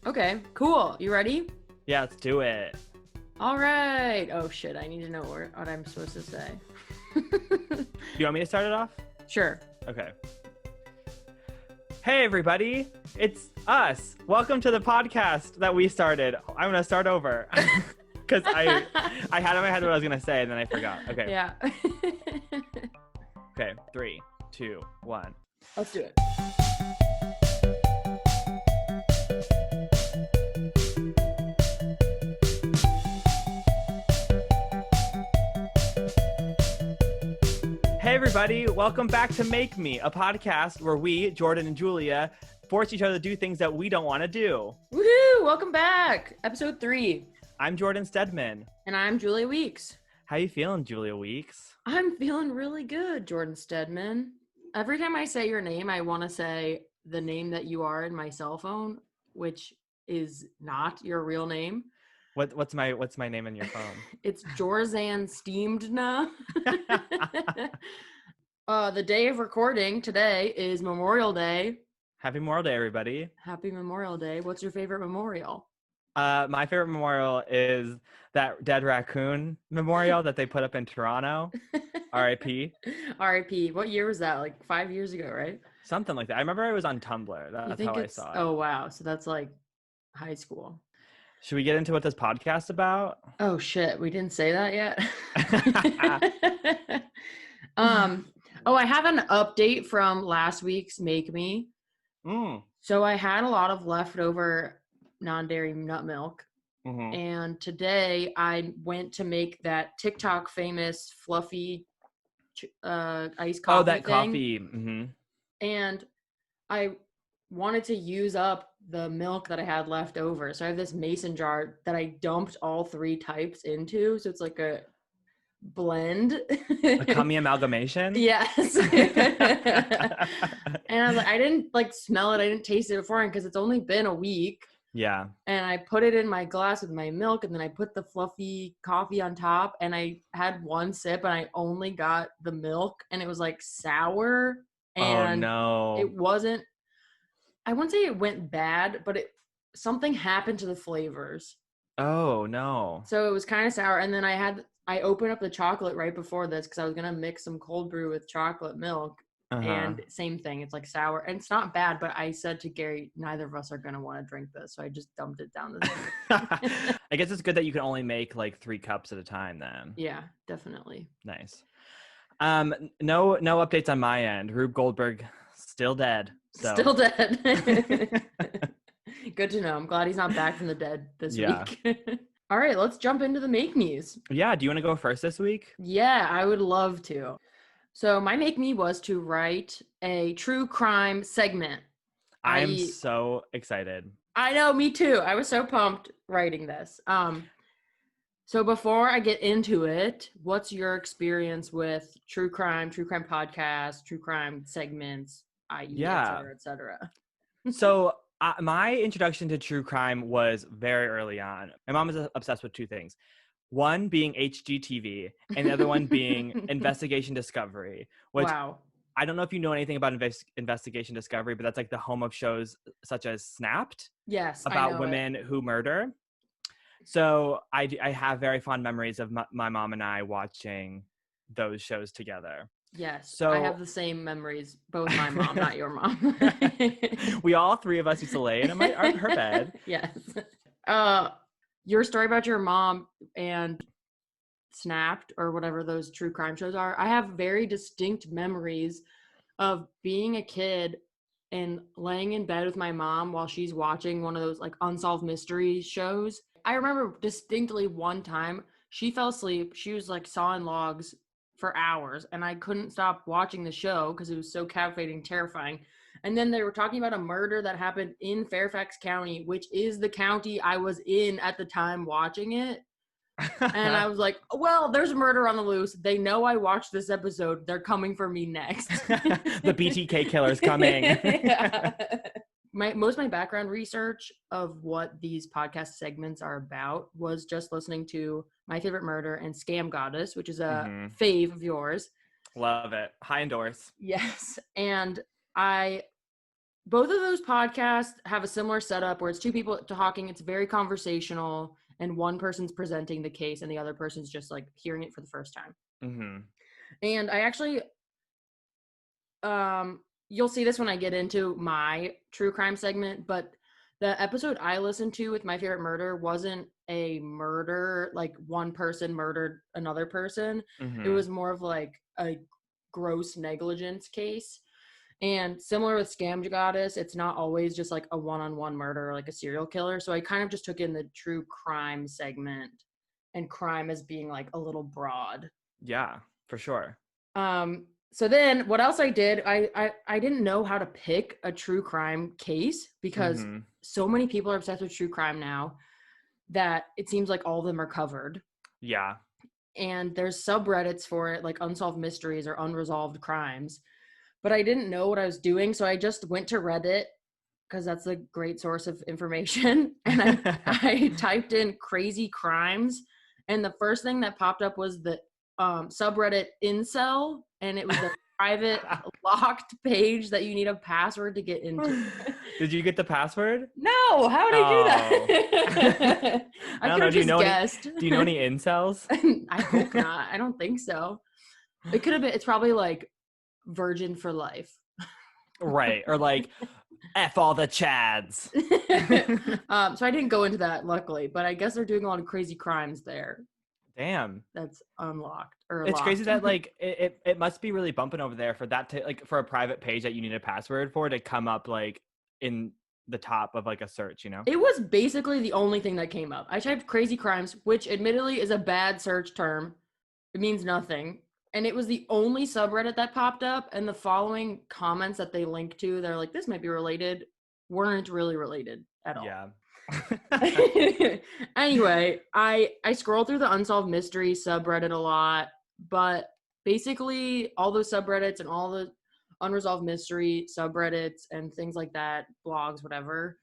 Okay, cool. You ready? Yeah, let's do it. All right. Oh shit, I need to know what I'm supposed to say. Do you want me to start it off? Sure. Okay. Hey, everybody. It's us. Welcome to the podcast that we started. I'm going to start over because I had in my head what I was going to say and then I forgot. Okay. Yeah. Okay. 3, 2, 1. Let's do it. Hey, everybody. Welcome back to Make Me, a podcast where we, Jordan and Julia, force each other to do things that we don't want to do. Woohoo! Welcome back. Episode 3. I'm Jordan Steadman. And I'm Julia Weeks. How you feeling, Julia Weeks? I'm feeling really good, Jordan Steadman. Every time I say your name, I want to say the name that you are in my cell phone, which is not your real name. What's my name in your phone? It's Jorzan Steamedna. The day of recording today is Memorial Day. Happy Memorial Day, everybody. Happy Memorial Day. What's your favorite memorial? My favorite memorial is that dead raccoon memorial that they put up in Toronto. R.I.P. R.I.P. What year was that? Like 5 years ago, right? Something like that. I remember it was on Tumblr. That's how I saw it. Oh, wow. So that's like high school. Should we get into what this podcast about? Oh, shit. We didn't say that yet. I have an update from last week's Make Me. So I had a lot of leftover non-dairy nut milk. Mm-hmm. And today I went to make that TikTok famous fluffy iced coffee. Oh, that thing. coffee. Mm-hmm. And I wanted to use up the milk that I had left over. So I have this mason jar that I dumped all 3 types into. So it's like a blend. A cummy amalgamation? Yes. And I was like, I didn't like smell it. I didn't taste it beforehand because it's only been a week. Yeah. And I put it in my glass with my milk, and then I put the fluffy coffee on top, and I had one sip and I only got the milk, and it was like sour. And oh no. It wasn't, I wouldn't say it went bad, but something happened to the flavors. Oh no. So it was kind of sour. And then I opened up the chocolate right before this because I was going to mix some cold brew with chocolate milk. Uh-huh. And same thing. It's like sour. And it's not bad, but I said to Gary, neither of us are going to want to drink this. So I just dumped it down the sink. I guess it's good that you can only make like 3 cups at a time then. Yeah, definitely. Nice. No updates on my end. Rube Goldberg still dead. So. Still dead. Good to know. I'm glad he's not back from the dead this week. All right, let's jump into the Make Me's. Yeah, do you want to go first this week? Yeah, I would love to. So my Make Me was to write a true crime segment. I'm so excited. I know, me too. I was so pumped writing this. So before I get into it, what's your experience with true crime podcasts, true crime segments, i.e., et cetera? So my introduction to true crime was very early on. My mom is obsessed with 2 things. One being HGTV, and the other one being Investigation Discovery, which I don't know if you know anything about Investigation Discovery, but that's like the home of shows such as Snapped. Yes, about women who murder. So I have very fond memories of my mom and I watching those shows together. Yes, so I have the same memories, both my mom, not your mom. We all 3 of us used to lay in her bed. Yes. Your story about your mom and Snapped or whatever those true crime shows are, I have very distinct memories of being a kid and laying in bed with my mom while she's watching one of those like unsolved mystery shows. I remember distinctly one time she fell asleep. She was like sawing logs for hours and I couldn't stop watching the show because it was so captivating, terrifying. And then they were talking about a murder that happened in Fairfax County, which is the county I was in at the time watching it. And I was like, well, there's a murder on the loose. They know I watched this episode. They're coming for me next. The BTK killer's coming. Yeah. Most of my background research of what these podcast segments are about was just listening to My Favorite Murder and Scam Goddess, which is a fave of yours. Love it. High endorse. Yes. And I both of those podcasts have a similar setup where it's two people talking. It's very conversational, and one person's presenting the case and the other person's just like hearing it for the first time. Mm-hmm. And I actually, you'll see this when I get into my true crime segment, but the episode I listened to with My Favorite Murder wasn't a murder, like one person murdered another person. It Mm-hmm. was more of like a gross negligence case. And similar with Scam Goddess, it's not always just like a one-on-one murder or like a serial killer. So I kind of just took in the true crime segment and crime as being like a little broad. Yeah, for sure. So then what else I did, I didn't know how to pick a true crime case because Mm-hmm. so many people are obsessed with true crime now that it seems like all of them are covered. Yeah. And there's subreddits for it, like unsolved mysteries or unresolved crimes. But I didn't know what I was doing, so I just went to Reddit because that's a great source of information. And I typed in crazy crimes, and the first thing that popped up was the subreddit incel, and it was a private locked page that you need a password to get into. Did you get the password? No, how would I do that? I I don't could know. have Do you just know guessed. do you know any incels? I hope not. I don't think so. It could have been. It's probably like virgin for life. Right. Or like F all the Chads. So I didn't go into that, luckily, but I guess they're doing a lot of crazy crimes there. Damn. That's unlocked or It's locked. crazy that like it must be really bumping over there for that to like for a private page that you need a password for to come up like in the top of like a search, you know? It was basically the only thing that came up. I typed crazy crimes, which admittedly is a bad search term. It means nothing. And it was the only subreddit that popped up. And the following comments that they linked to, they're like, this might be related, weren't really related at all. Yeah. Anyway, I scroll through the unsolved mystery subreddit a lot, but basically all those subreddits and all the unresolved mystery subreddits and things like that, blogs, whatever,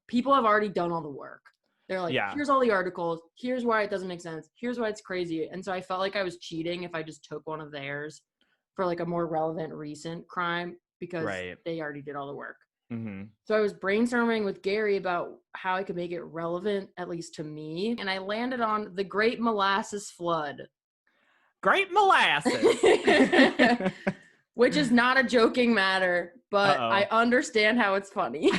people have already done all the work. They're like, Yeah. here's all the articles, here's why it doesn't make sense, here's why it's crazy. And so I felt like I was cheating if I just took one of theirs for like a more relevant recent crime because Right. they already did all the work. Mm-hmm. So I was brainstorming with Gary about how I could make it relevant, at least to me, and I landed on the Great Molasses Flood. Great molasses. Which is not a joking matter, but Uh-oh. I understand how it's funny.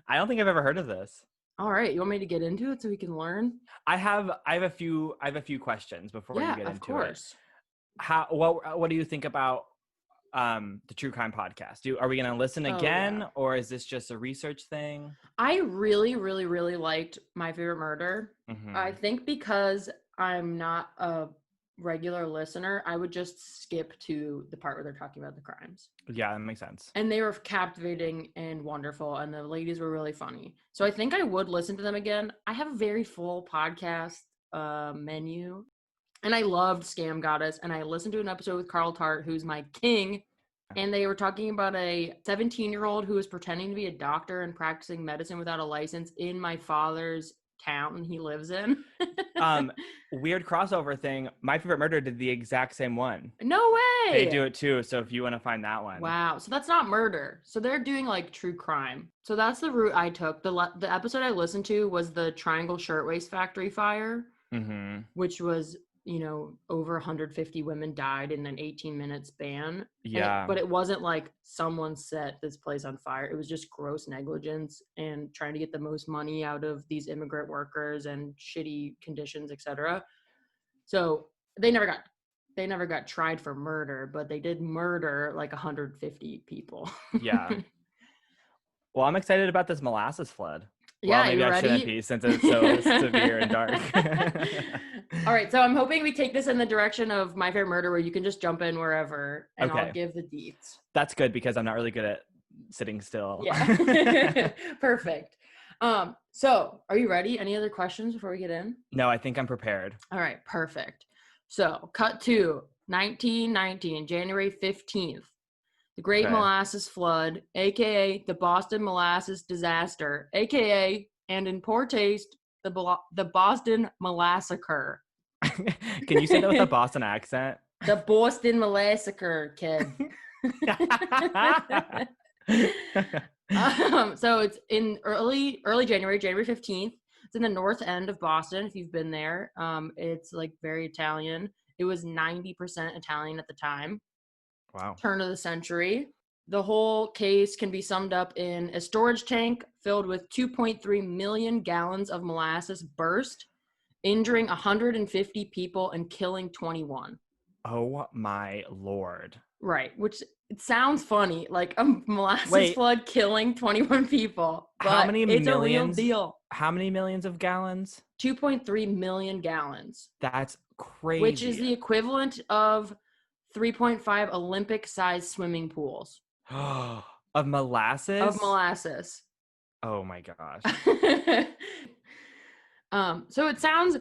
I don't think I've ever heard of this. All right, you want me to get into it so we can learn? I have a few questions before you get into of course. it. What do you think about the true crime podcast? Are we going to listen again, or is this just a research thing? I really, really, really liked My Favorite Murder. Mm-hmm. I think because I'm not a regular listener, I would just skip to the part where they're talking about the crimes. Yeah, that makes sense. And they were captivating and wonderful, and the ladies were really funny. So I think I would listen to them again. I have a very full podcast menu, and I loved Scam Goddess, and I listened to an episode with Carl Tart, who's my king, and they were talking about a 17-year-old who was pretending to be a doctor and practicing medicine without a license in my father's town he lives in. Weird crossover thing. My Favorite Murder did the exact same one. No way. They do it too. So if you want to find that one. Wow. So that's not murder. So they're doing like true crime. So that's the route I took. The episode I listened to was the Triangle Shirtwaist Factory fire, Mm-hmm. which was, over 150 women died in an 18-minute span. Yeah. But it wasn't like someone set this place on fire. It was just gross negligence and trying to get the most money out of these immigrant workers and shitty conditions, etc. So they never got tried for murder, but they did murder like 150 people. Yeah. Well, I'm excited about this molasses flood. Yeah, well, maybe I ready? shouldn't be since it's so severe and dark. All right, so I'm hoping we take this in the direction of My Favorite Murder, where you can just jump in wherever, and Okay. I'll give the deets. That's good because I'm not really good at sitting still. Yeah, perfect. So are you ready? Any other questions before we get in? No, I think I'm prepared. All right, perfect. So cut to 1919, January 15th. The Great Molasses Flood, aka the Boston Molasses Disaster, aka, and in poor taste, the Boston Molassacre. Can you say that with a Boston accent? The Boston Molassacre, kid. So it's in early January, January 15th. It's in the north end of Boston, if you've been there. It's like very Italian. It was 90% Italian at the time, Wow. turn of the century. The whole case can be summed up in a storage tank filled with 2.3 million gallons of molasses burst, injuring 150 people and killing 21. Oh my Lord. Right, which it sounds funny, like a molasses Wait, flood killing 21 people, how but many it's a real millions? deal. How many millions of gallons? 2.3 million gallons, That's which is crazy. the equivalent of 3.5 Olympic-sized swimming pools Of of molasses? molasses. Oh my gosh. So it sounds,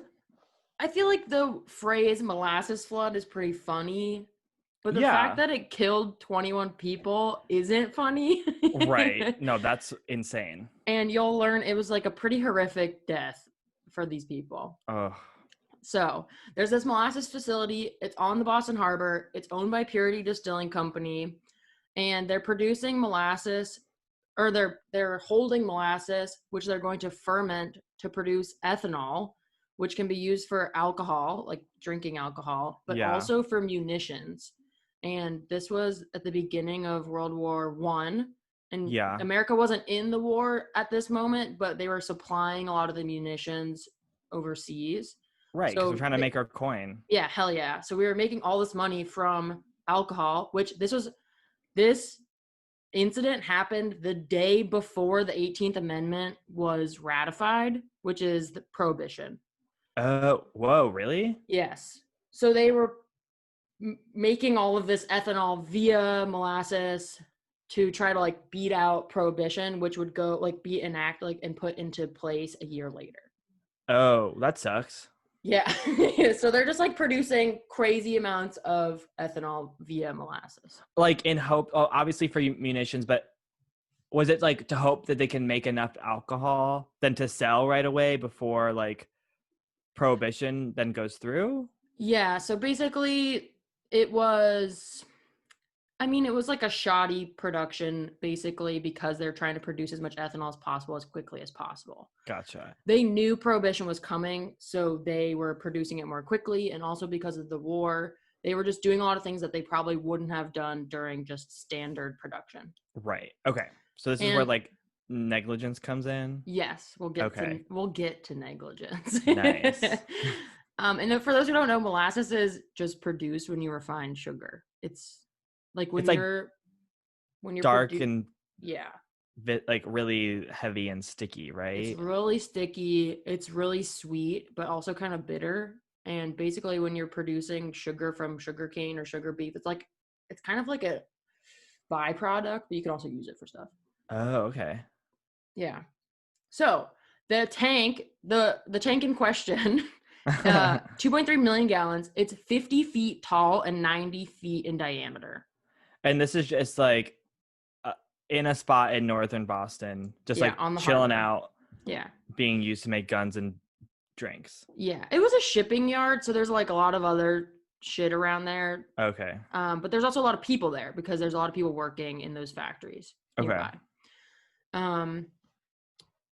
I feel like the phrase molasses flood is pretty funny, but the fact Yeah. that it killed 21 people isn't funny. Right. No, that's insane. And you'll learn it was like a pretty horrific death for these people. Oh. So there's this molasses facility. It's on the Boston Harbor. It's owned by Purity Distilling Company, and they're producing molasses, or they're holding molasses, which they're going to ferment to produce ethanol, which can be used for alcohol, like drinking alcohol, but Yeah. also for munitions. And this was at the beginning of World War One, and Yeah. America wasn't in the war at this moment, but they were supplying a lot of the munitions overseas. Right, because we're So trying to make our coin. yeah, hell yeah. So we were making all this money from alcohol, which this incident happened the day before the 18th Amendment was ratified, which is the prohibition. Whoa, really? Yes. So they were making all of this ethanol via molasses to try to like beat out prohibition, which would go like be enacted like and put into place a year later. Oh, that sucks. Yeah. So they're just like producing crazy amounts of ethanol via molasses. Like in hope, obviously for munitions, but was it like to hope that they can make enough alcohol then to sell right away before like prohibition then goes through? Yeah. So basically, it was, it was like a shoddy production, basically, because they're trying to produce as much ethanol as possible as quickly as possible. Gotcha. They knew prohibition was coming, so they were producing it more quickly. And also because of the war, they were just doing a lot of things that they probably wouldn't have done during just standard production. Right. Okay. So this is where And like negligence comes in. yes, we'll get to negligence. Nice. And for those who don't know, molasses is just produced when you refine sugar. It's like It's like when you're dark and yeah. like really heavy and sticky, right? It's really sticky. It's really sweet, but also kind of bitter. And basically, when you're producing sugar from sugarcane or sugar beet, it's kind of like a byproduct, but you can also use it for stuff. Oh, okay. Yeah. So the tank in question, 2.3 million gallons. It's 50 feet tall and 90 feet in diameter. And this is just like in a spot in northern Boston, just like on the chilling harbor. out. Yeah. Being used to make guns and drinks. Yeah. It was a shipping yard, so there's like a lot of other shit around there. Okay. But there's also a lot of people there because there's a lot of people working in those factories nearby. Okay.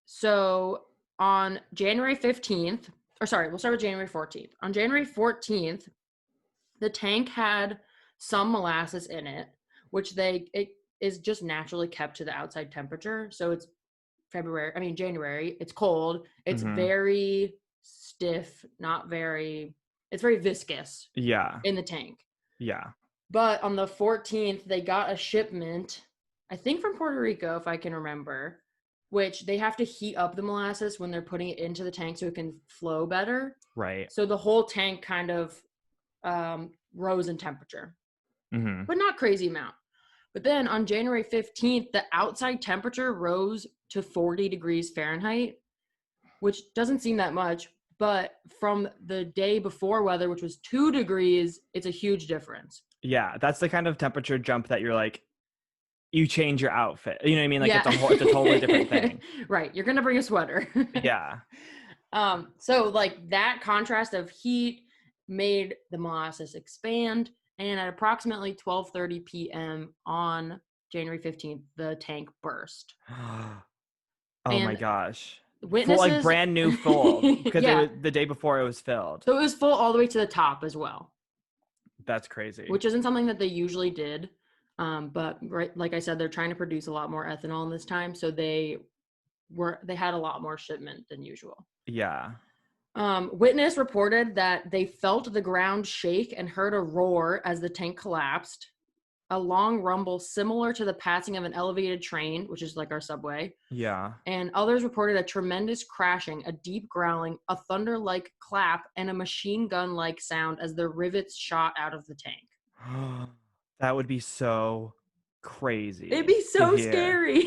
So on January 15th, or sorry, we'll start with January 14th. On January 14th, the tank had some molasses in it, which it is just naturally kept to the outside temperature. So it's January, it's cold. It's very stiff, it's very viscous. Yeah. In the tank. Yeah. But on the 14th, they got a shipment, I think from Puerto Rico, if I can remember, which they have to heat up the molasses when they're putting it into the tank so it can flow better. Right. So the whole tank kind of rose in temperature, but not crazy amount. But then on January 15th, the outside temperature rose to 40 degrees Fahrenheit, which doesn't seem that much. But from the day before weather, which was 2 degrees, it's a huge difference. Yeah, that's the kind of temperature jump that you're like, you change your outfit. You know what I mean? Like it's a totally different thing. Right. You're going to bring a sweater. Yeah. So like that contrast of heat made the molasses expand And at approximately 12:30 p.m. on January 15th, the tank burst. Oh my And gosh. Full, like witnesses, brand new full, because it yeah. was the day before it was filled. So it was full all the way to the top as well, That's crazy. which isn't something that they usually did. But right, like I said, they're trying to produce a lot more ethanol in this time, so they had a lot more shipment than usual. Yeah. Witness reported that they felt the ground shake and heard a roar as the tank collapsed. A long rumble similar to the passing of an elevated train, which is like our subway. Yeah. And others reported a tremendous crashing, a deep growling, a thunder-like clap, and a machine gun-like sound as the rivets shot out of the tank. That would be so It'd crazy be to so hear. scary.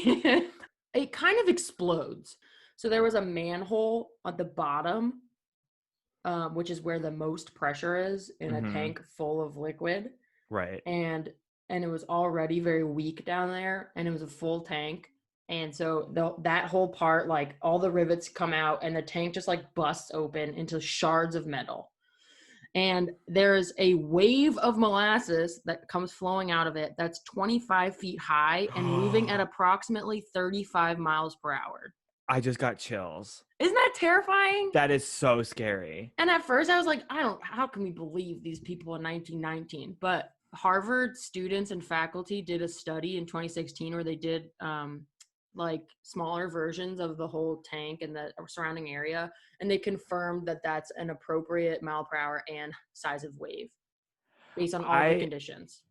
It kind of explodes. So there was a manhole at the bottom, which is where the most pressure is in a Mm-hmm. tank full of liquid. Right. And it was already very weak down there, and it was a full tank. And so that whole part, like all the rivets come out and the tank just like busts open into shards of metal. And there's a wave of molasses that comes flowing out of it that's 25 feet high and moving at approximately 35 miles per hour. I just got chills. Isn't that terrifying? That is so scary. And at first I was like, how can we believe these people in 1919? But Harvard students and faculty did a study in 2016 where they did like smaller versions of the whole tank and the surrounding area. And they confirmed that that's an appropriate mile per hour and size of wave based on all of the I conditions.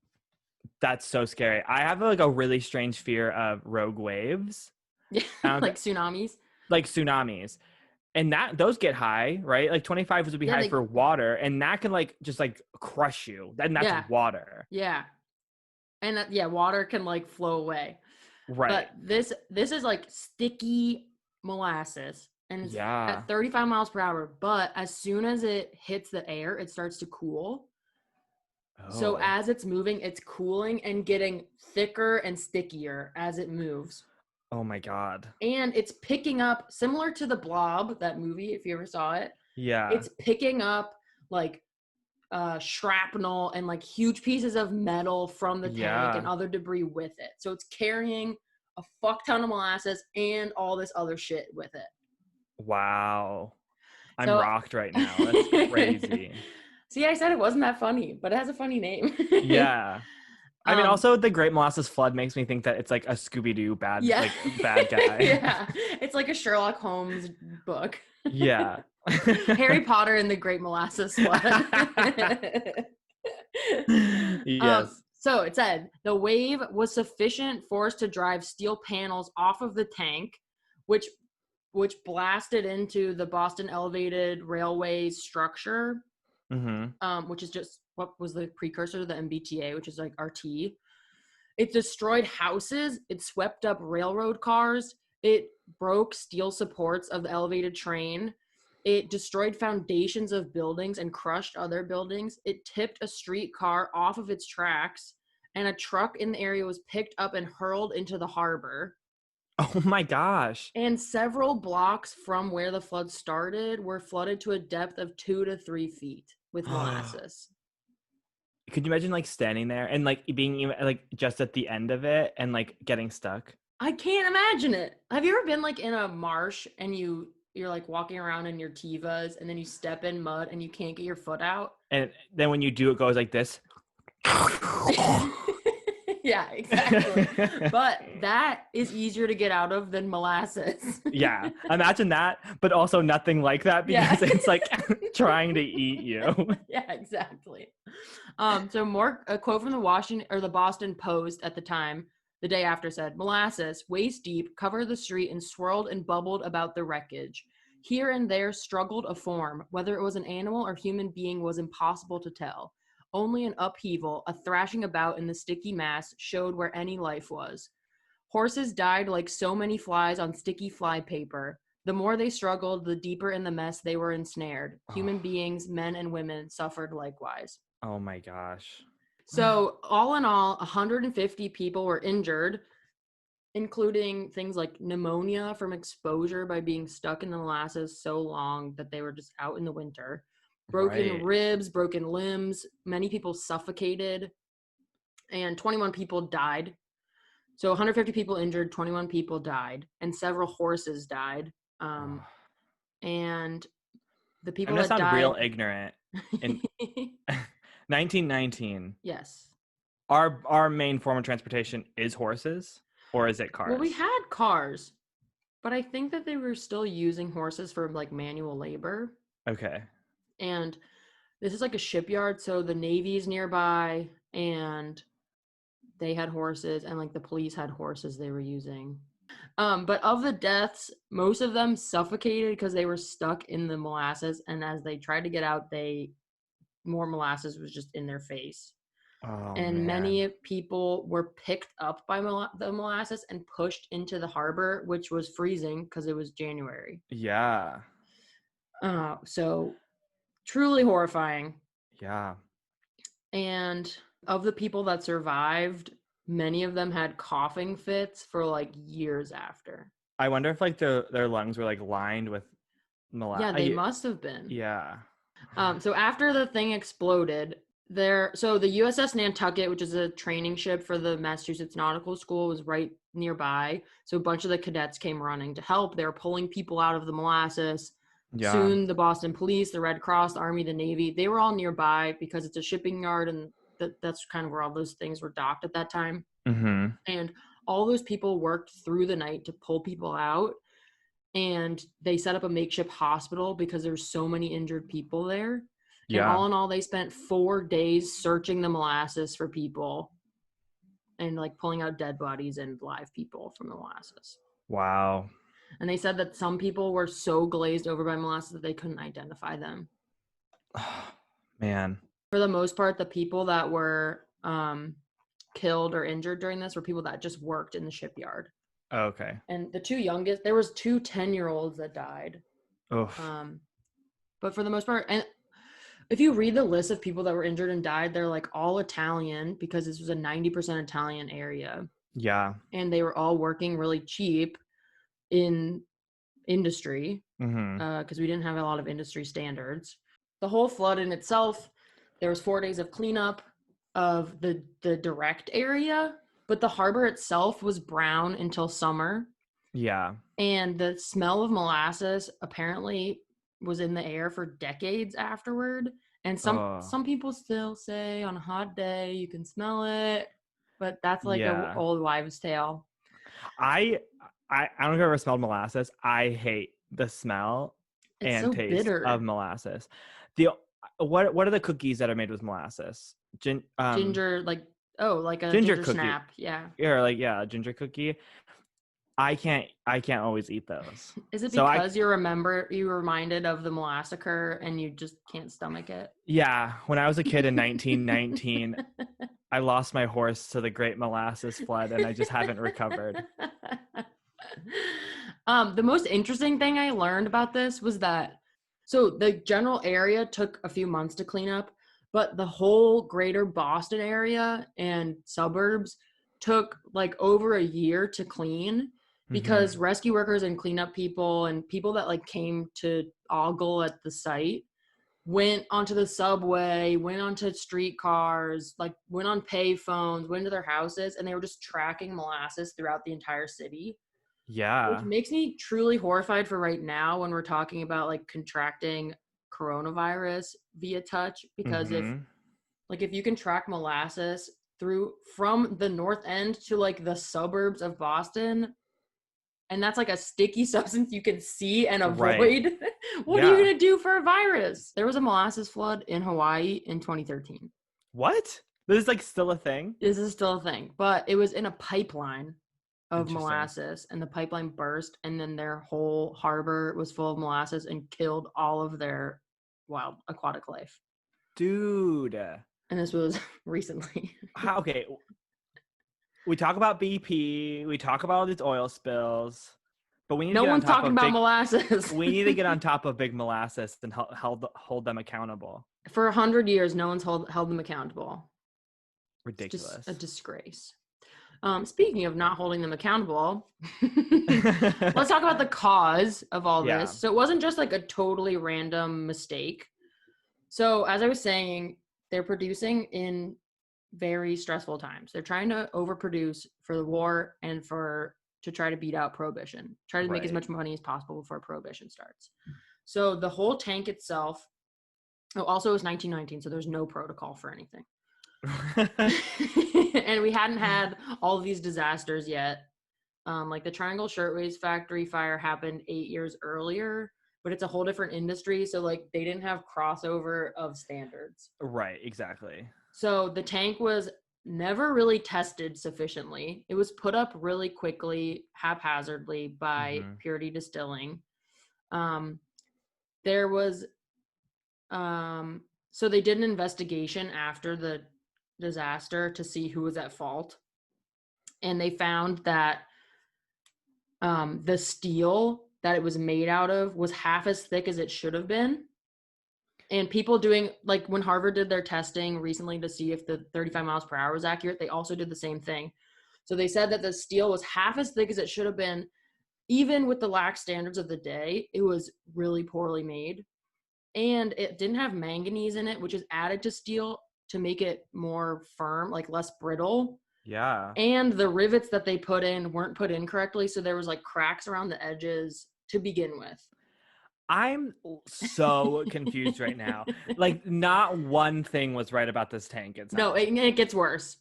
That's so scary. I have like a really strange fear of rogue waves. Yeah, Um, like tsunamis. like tsunamis. And that those get high, right? Like 25 would be Yeah, high for water, and that can like just like crush you. Then that's yeah, water. yeah. And yeah, water can like flow away. Right. But this is like sticky molasses, and it's Yeah. at 35 miles per hour. But as soon as it hits the air, it starts to cool. So Oh. as it's moving, it's cooling and getting thicker and stickier as it moves. Oh my God. And it's picking up, similar to the Blob, that movie, if you ever saw it, Yeah. it's picking up like shrapnel and like huge pieces of metal from the tank and Yeah. other debris with it. So it's carrying a fuck ton of molasses and all this other shit with it. Wow. I'm So, rocked right now. That's crazy. see, I said it wasn't that funny, but it has a funny name. Yeah. I mean, um, also the Great Molasses Flood makes me think that it's like a Scooby-Doo yeah, bad guy. yeah, it's like a Sherlock Holmes book. Yeah. Harry Potter and the Great Molasses Flood. Yes. So it said the wave was sufficient force to drive steel panels off of the tank, which blasted into the Boston Elevated Railway structure, Mm-hmm. which is just what was the precursor to the MBTA, which is like RT. It destroyed houses. It swept up railroad cars. It broke steel supports of the elevated train. It destroyed foundations of buildings and crushed other buildings. It tipped a streetcar off of its tracks, and a truck in the area was picked up and hurled into the harbor. Oh my gosh. And several blocks from where the flood started were flooded to a depth of 2 to 3 feet with molasses. Could you imagine like standing there and like being even like just at the end of it and like getting stuck? I can't imagine it. Have you ever been like in a marsh and you're like walking around in your Tevas and then you step in mud and you can't get your foot out? And then when you do, it goes like this. Yeah, exactly. But that is easier to get out of than molasses. Yeah, imagine that, but also nothing like that because Yeah. it's like trying to eat you. Yeah, exactly. So more a quote from the Boston Post at the time, the day after said, molasses, waist deep, covered the street and swirled and bubbled about the wreckage. Here and there struggled a form. Whether it was an animal or human being was impossible to tell. Only an upheaval, a thrashing about in the sticky mass, showed where any life was. Horses died like so many flies on sticky fly paper. The more they struggled, the deeper in the mess they were ensnared. Human beings, men and women, suffered likewise. Oh my gosh. So, all in all, 150 people were injured, including things like pneumonia from exposure by being stuck in the molasses so long that they were just out in the winter. broken Right. ribs, broken limbs. Many people suffocated, and 21 people died. So 150 people injured, 21 people died, and several horses died. Oh. And the I'm people gonna that sound real died. ignorant. In 1919, Yes. our main form of transportation is horses, or is it Well, we cars? had cars, but I think that they were still using horses for like manual labor. Okay. And this is like a shipyard, so the Navy's nearby, and they had horses, and like the police had horses they were using. But of the deaths, most of them suffocated because they were stuck in the molasses, and as they tried to get out, more molasses was just in their face. Oh And man. many people were picked up by the molasses and pushed into the harbor, which was freezing because it was January. Yeah. So truly horrifying. Yeah. And of the people that survived, many of them had coughing fits for like years after. I wonder if like their lungs were like lined with Yeah, they must have been. Yeah. So after the thing exploded, so the USS Nantucket, which is a training ship for the Massachusetts Nautical School, was right nearby. So a bunch of the cadets came running to help. They were pulling people out of the molasses. Yeah. Soon the Boston Police, the Red Cross, the Army, the Navy, they were all nearby because it's a shipping yard, and that's kind of where all those things were docked at that time. Mm-hmm. And all those people worked through the night to pull people out. And they set up a makeshift hospital because there's so many injured people there. And Yeah. all in all, they spent 4 days searching the molasses for people and like pulling out dead bodies and live people from the molasses. Wow. And they said that some people were so glazed over by molasses that they couldn't identify them. Man. For the most part, the people that were killed or injured during this were people that just worked in the shipyard. Okay. And the two youngest, there was 2 10-year-olds that died. Oof. But for the most part, and if you read the list of people that were injured and died, they're like all Italian because this was a 90% Italian area. Yeah. And they were all working really cheap in industry because we didn't have a lot of industry standards. The whole flood in itself, there was 4 days of cleanup of the direct area, but the harbor itself was brown until summer. Yeah. And the smell of molasses apparently was in the air for decades afterward. And some people still say on a hot day you can smell it, but that's like a old wives' tale. I don't know if I've ever smelled molasses. I hate the smell and so taste bitter. of molasses. What are the cookies that are made with molasses? Ginger, like a ginger ginger cookie. snap, yeah. Or like a ginger cookie. I can't always eat those. Is it because you reminded of the Molassacre and you just can't stomach it? Yeah, when I was a kid in 1919, I lost my horse to the Great Molasses Flood, and I just haven't recovered. The most interesting thing I learned about this was that, so the general area took a few months to clean up, but the whole greater Boston area and suburbs took like over a year to clean because rescue workers and cleanup people and people that like came to ogle at the site went onto the subway, went onto streetcars, like went on pay phones, went to their houses, and they were just tracking molasses throughout the entire city. Yeah. Which makes me truly horrified for right now when we're talking about like contracting coronavirus via touch, because if you can track molasses from the north end to like the suburbs of Boston, and that's like a sticky substance you can see and avoid. Right. What are you going to do for a virus? There was a molasses flood in Hawaii in 2013. What? This is like still a thing? This is still a thing, but it was in a pipeline of molasses, and the pipeline burst, and then their whole harbor was full of molasses and killed all of their wild aquatic life. Dude. And this was recently. Okay. We talk about BP, we talk about all these oil spills, but we need to get on top of no one's talking about molasses. We need to get on top of big molasses and hold them accountable. For 100 years, no one's held them accountable. Ridiculous. It's just a disgrace. Speaking of not holding them accountable, let's talk about the cause of all this. So it wasn't just like a totally random mistake. So as I was saying, they're producing in very stressful times. They're trying to overproduce for the war and to try to beat out prohibition. Try to make as Right. much money as possible before prohibition starts. So the whole tank itself, also it was 1919, so there's no protocol for anything. And we hadn't had all of these disasters yet. Like the Triangle Shirtwaist Factory fire happened 8 years earlier, but it's a whole different industry. So like they didn't have crossover of standards. Right, exactly. So the tank was never really tested sufficiently. It was put up really quickly, haphazardly by Purity Distilling. There was, so they did an investigation after the disaster to see who was at fault. And they found that the steel that it was made out of was half as thick as it should have been. And people doing, like when Harvard did their testing recently to see if the 35 miles per hour was accurate, they also did the same thing. So they said that the steel was half as thick as it should have been. Even with the lax standards of the day, it was really poorly made. And it didn't have manganese in it, which is added to steel to make it more firm, like less brittle. Yeah. And the rivets that they put in weren't put in correctly, so there was like cracks around the edges to begin with. I'm so confused right now. Like, not one thing was right about this tank. No, it gets worse.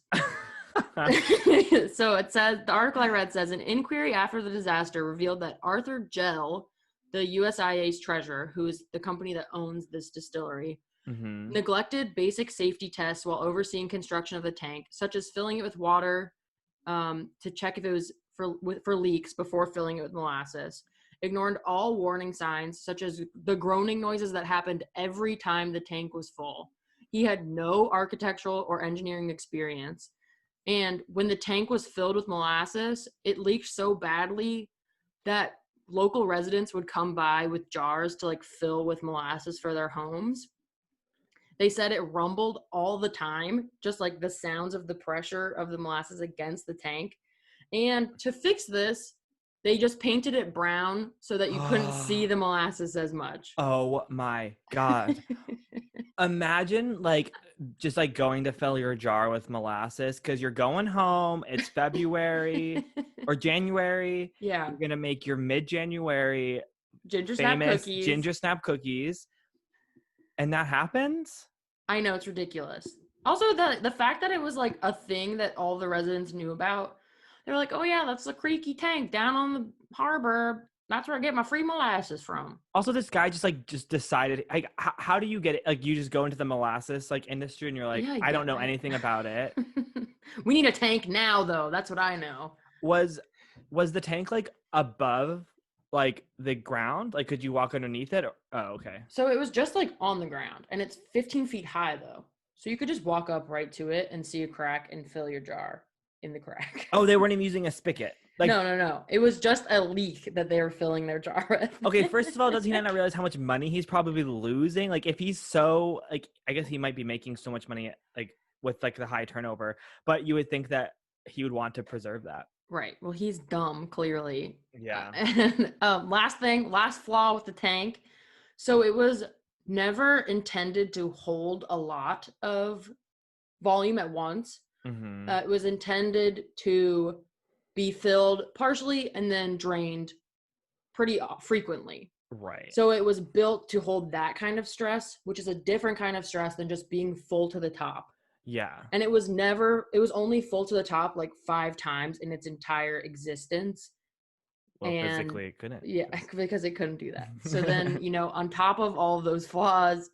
So it says, the article I read says, an inquiry after the disaster revealed that Arthur Gell, the USIA's treasurer, who is the company that owns this distillery, neglected basic safety tests while overseeing construction of the tank, such as filling it with water to check if it was for leaks before filling it with molasses. Ignored all warning signs, such as the groaning noises that happened every time the tank was full. He had no architectural or engineering experience. And when the tank was filled with molasses, it leaked so badly that local residents would come by with jars to like fill with molasses for their homes. They said it rumbled all the time, just like the sounds of the pressure of the molasses against the tank. And to fix this, they just painted it brown so that you couldn't see the molasses as much. Oh my God. Imagine like just like going to fill your jar with molasses because you're going home. It's February or January. Yeah. You're going to make your mid-January ginger snap cookies. And that happens? I know, it's ridiculous. Also, the fact that it was like a thing that all the residents knew about. They're like, oh yeah, that's the creaky tank down on the harbor. That's where I get my free molasses from. Also, this guy just decided, like, how do you get it? Like, you just go into the molasses like industry and you're like, I don't know anything about it. We need a tank now, though. That's what I know. Was the tank like above like the ground? Like, could you walk underneath it? Oh, okay. So it was just like on the ground, and it's 15 feet high though. So you could just walk up right to it and see a crack and fill your jar in the crack. Oh, they weren't even using a spigot. Like, no. It was just a leak that they were filling their jar with. Okay, first of all, does he not realize how much money he's probably losing? Like, if he's so, like, I guess he might be making so much money, like, with, like, the high turnover. But you would think that he would want to preserve that. Right. Well, he's dumb, clearly. Yeah. And last flaw with the tank. So it was never intended to hold a lot of volume at once. It was intended to be filled partially and then drained pretty frequently. Right. So it was built to hold that kind of stress, which is a different kind of stress than just being full to the top. Yeah. And it was only full to the top like 5 times in its entire existence. Well, physically it couldn't. Yeah, because it couldn't do that. So then, on top of all of those flaws,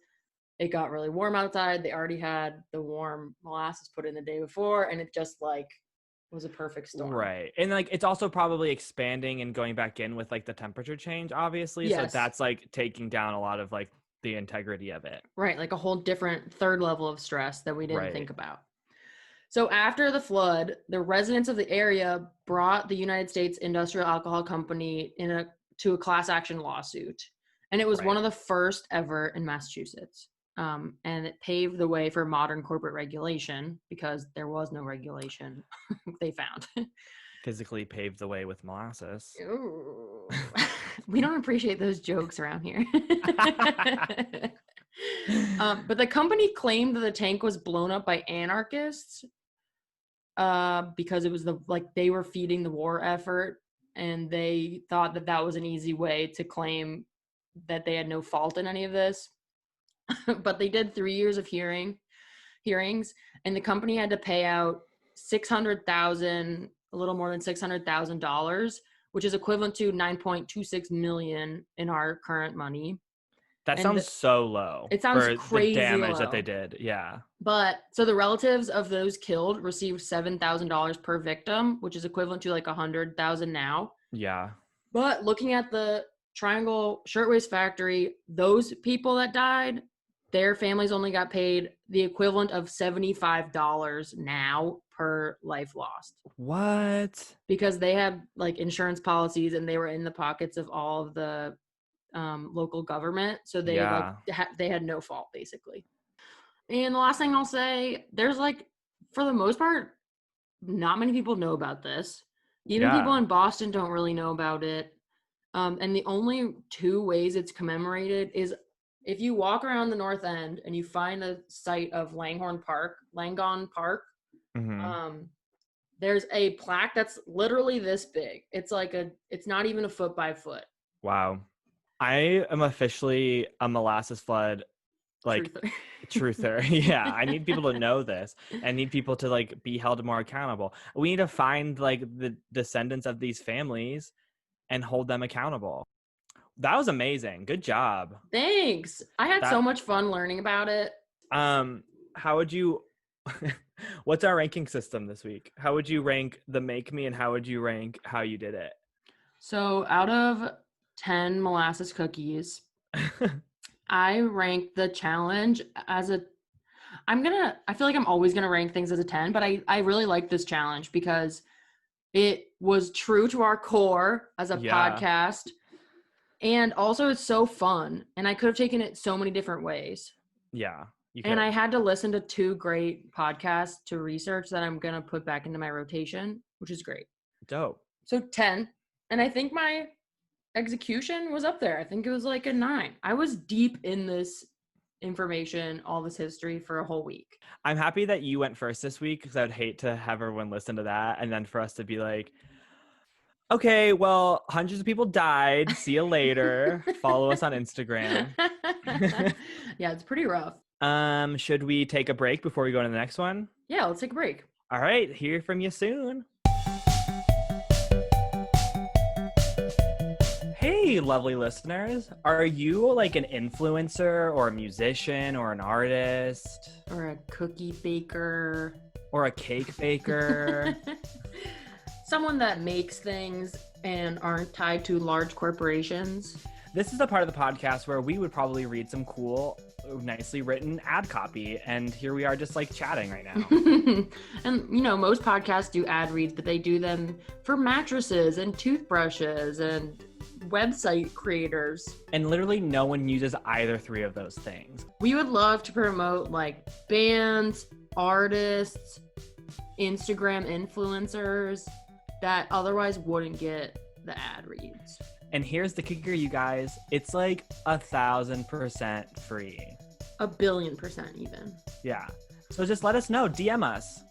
it got really warm outside. They already had the warm molasses put in the day before, and it just like was a perfect storm. Right. And like it's also probably expanding and going back in with like the temperature change, obviously. Yes. So that's like taking down a lot of like the integrity of it. Right. Like a whole different third level of stress that we didn't think about. So after the flood, the residents of the area brought the United States Industrial Alcohol Company to a class action lawsuit. And it was one of the first ever in Massachusetts. And it paved the way for modern corporate regulation because there was no regulation they found. Physically paved the way with molasses. Ooh. We don't appreciate those jokes around here. But the company claimed that the tank was blown up by anarchists because it was they were feeding the war effort, and they thought that that was an easy way to claim that they had no fault in any of this. But they did 3 years of hearings, and the company had to pay out $600,000, a little more than $600,000, which is equivalent to 9.26 million in our current money. That And sounds so low it sounds for the crazy damage low. that they did. Yeah. But so the relatives of those killed received $7,000 per victim, which is equivalent to like $100,000 now. Yeah. But looking at the Triangle Shirtwaist Factory, those people that died, their families only got paid the equivalent of $75 now per life lost. What? Because they had like insurance policies, and they were in the pockets of all of the local government, so they they had no fault basically. And the last thing I'll say, there's like, for the most part, not many people know about this. Even people in Boston don't really know about it. And the only 2 ways it's commemorated is if you walk around the North End and you find the site of Langhorne Park, Langone Park. There's a plaque that's literally this big. It's not even a foot by foot. Wow. I am officially a molasses flood truther. Yeah, I need people to know this. I need people to like be held more accountable. We need to find like the descendants of these families and hold them accountable. That was amazing. Good job. Thanks. I had so much fun learning about it. How would you what's our ranking system this week? How would you rank the Make Me, and how would you rank how you did it? So out of 10 molasses cookies, I ranked the challenge as I feel like I'm always going to rank things as a 10, but I really like this challenge because it was true to our core as a podcast. And also it's so fun, and I could have taken it so many different ways. Yeah. And I had to listen to 2 great podcasts to research that I'm going to put back into my rotation, which is great. Dope. So 10. And I think my execution was up there. I think it was like a 9. I was deep in this information, all this history for a whole week. I'm happy that you went first this week, because I'd hate to have everyone listen to that and then for us to be like, okay, well, hundreds of people died. See you later. Follow us on Instagram. Yeah, it's pretty rough. Should we take a break before we go to the next one? Yeah, let's take a break. All right, hear from you soon. Hey, lovely listeners. Are you like an influencer or a musician or an artist? Or a cookie baker? Or a cake baker? Someone that makes things and aren't tied to large corporations? This is the part of the podcast where we would probably read some cool, nicely written ad copy, and here we are just like chatting right now. And most podcasts do ad reads, but they do them for mattresses and toothbrushes and website creators. And literally no one uses either 3 of those things. We would love to promote like bands, artists, Instagram influencers that otherwise wouldn't get the ad reads. And here's the kicker, you guys. It's like 1,000% free. 1,000,000,000% even. Yeah. So just let us know. DM us.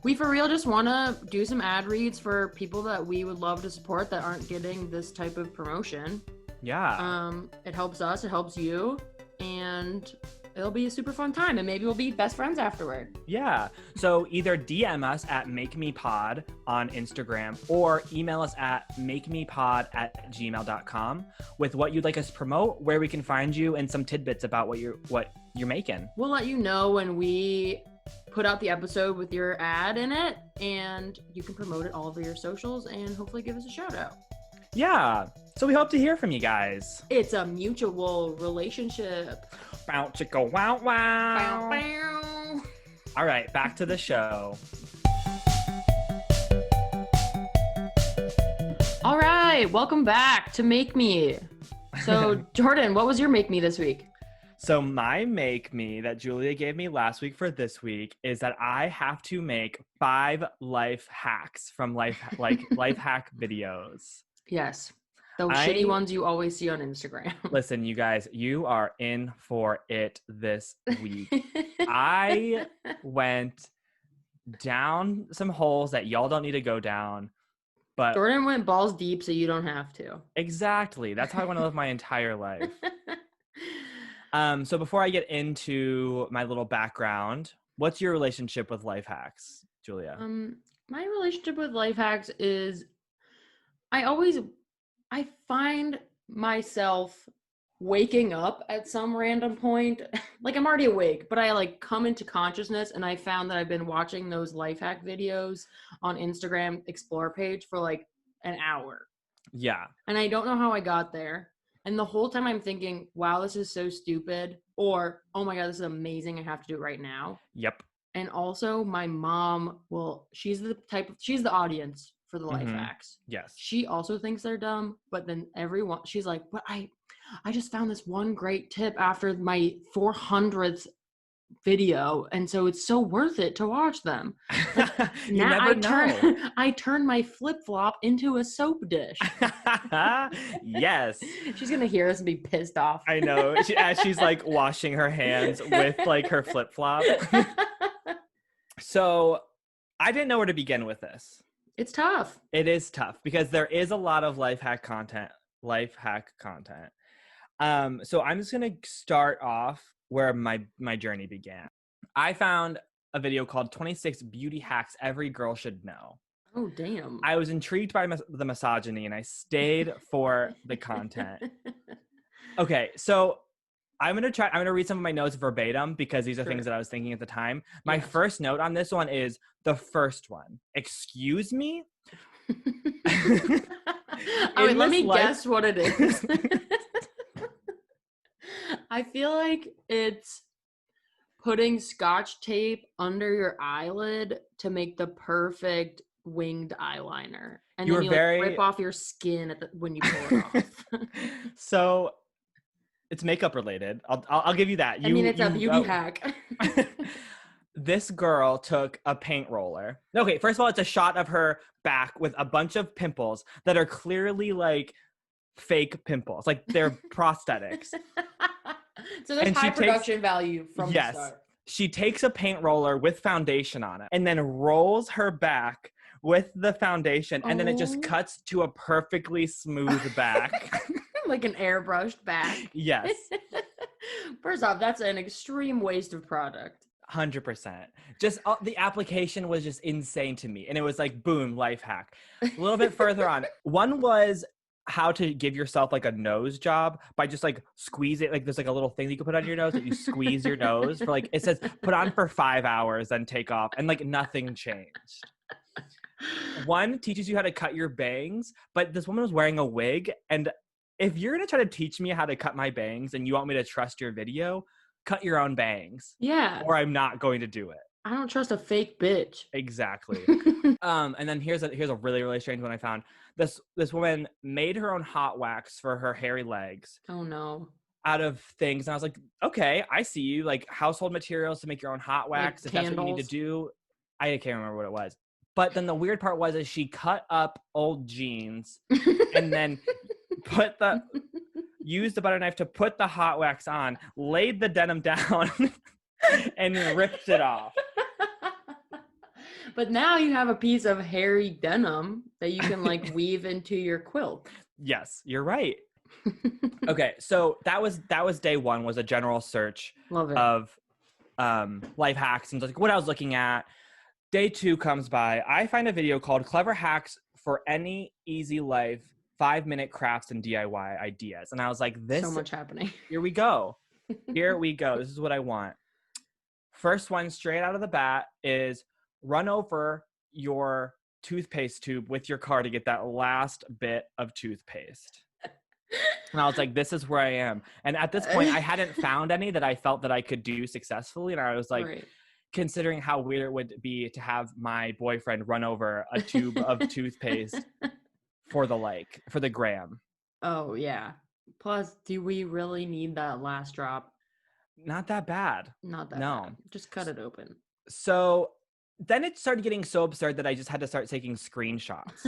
We for real just want to do some ad reads for people that we would love to support that aren't getting this type of promotion. Yeah. It helps us. It helps you. And it'll be a super fun time, and maybe we'll be best friends afterward. Yeah. So either DM us at MakeMePod on Instagram or email us at makemepod@gmail.com with what you'd like us to promote, where we can find you, and some tidbits about what you're making. We'll let you know when we put out the episode with your ad in it, and you can promote it all over your socials and hopefully give us a shout out. Yeah. So we hope to hear from you guys. It's a mutual relationship. Bow chicka wow wow. Bow, bow. All right, back to the show. All right, welcome back to Make Me. So, Jordan, what was your Make Me this week? So my Make Me that Julia gave me last week for this week is that I have to make 5 life hacks from life hack videos. Yes. Those shitty ones you always see on Instagram. Listen, you guys, you are in for it this week. I went down some holes that y'all don't need to go down, but Jordan went balls deep so you don't have to. exactly. That's how I want to live my entire life. So before I get into my little background, what's your relationship with life hacks, Julia? My relationship with life hacks is I find myself waking up at some random point. Like I'm already awake, but I like come into consciousness and I found that I've been watching those life hack videos on Instagram Explore page for like an hour. Yeah. And I don't know how I got there. And the whole time I'm thinking, wow, this is so stupid. Or, oh my God, this is amazing. I have to do it right now. Yep. And also my mom she's the audience for the life hacks. Yes. She also thinks they're dumb, but then she's like, but I just found this one great tip after my 400th video, and so it's so worth it to watch them. Like, you never know. I turn my flip-flop into a soap dish. Yes. She's gonna hear us and be pissed off. I know. As she's like washing her hands with like her flip-flop. So I didn't know where to begin with this. It's tough. It is tough because there is a lot of life hack content. So I'm just going to start off where my journey began. I found a video called 26 Beauty Hacks Every Girl Should Know. Oh, damn. I was intrigued by the misogyny and I stayed for the content. Okay, so I'm going to read some of my notes verbatim because these are things that I was thinking at the time. My first note on this one is the first one. Excuse me? Let me guess what it is. I feel like it's putting Scotch tape under your eyelid to make the perfect winged eyeliner. And then you rip off your skin when you pull it off. So it's makeup related. I'll give you that. It's a beauty hack. This girl took a paint roller. Okay, first of all, it's a shot of her back with a bunch of pimples that are clearly like fake pimples. Like they're prosthetics. So there's high production value from the start. She takes a paint roller with foundation on it and then rolls her back with the foundation and then it just cuts to a perfectly smooth back. Like an airbrushed back. Yes. First off, that's an extreme waste of product. 100%. Just the application was just insane to me. And it was like, boom, life hack. A little bit further on. One was how to give yourself like a nose job by just like squeeze it. Like there's like a little thing that you can put on your nose that you squeeze your nose for like, it says put on for 5 hours, then take off. And like nothing changed. One teaches you how to cut your bangs, but this woman was wearing a wig. And if you're going to try to teach me how to cut my bangs and you want me to trust your video, cut your own bangs. Yeah. Or I'm not going to do it. I don't trust a fake bitch. Exactly. And then here's a really, really strange one I found. This woman made her own hot wax for her hairy legs. Oh no. Out of things. And I was like, okay, I see you. Like household materials to make your own hot wax. Like if candles. That's what you need to do. I can't remember what it was. But then the weird part was is she cut up old jeans and then used the butter knife to put the hot wax on, laid the denim down and ripped it off. But now you have a piece of hairy denim that you can like weave into your quilt. Yes, you're right. Okay, so that was day one, was a general search of life hacks and like what I was looking at. Day two comes by. I find a video called Clever Hacks for Any Easy Life, 5-minute crafts and DIY ideas. And I was like, this. So much happening. Here we go. Here we go. This is what I want. First one straight out of the bat is run over your toothpaste tube with your car to get that last bit of toothpaste. And I was like, this is where I am. And at this point, I hadn't found any that I felt that I could do successfully. And I was like, considering how weird it would be to have my boyfriend run over a tube of toothpaste for the gram. Oh, yeah. Plus, do we really need that last drop? Not that bad. Not that bad. Just cut it open. So then it started getting so absurd that I just had to start taking screenshots.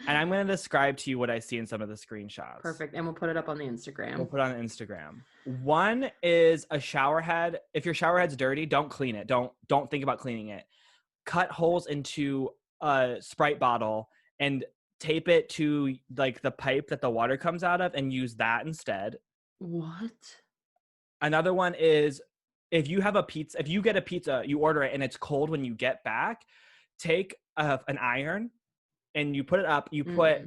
And I'm going to describe to you what I see in some of the screenshots. Perfect. And we'll put it up on the Instagram. We'll put it on Instagram. One is a shower head. If your shower head's dirty, don't clean it. Don't think about cleaning it. Cut holes into a Sprite bottle and tape it to like the pipe that the water comes out of and use that instead. What? Another one is if you get a pizza, you order it and it's cold when you get back, take an iron and you put it up, you put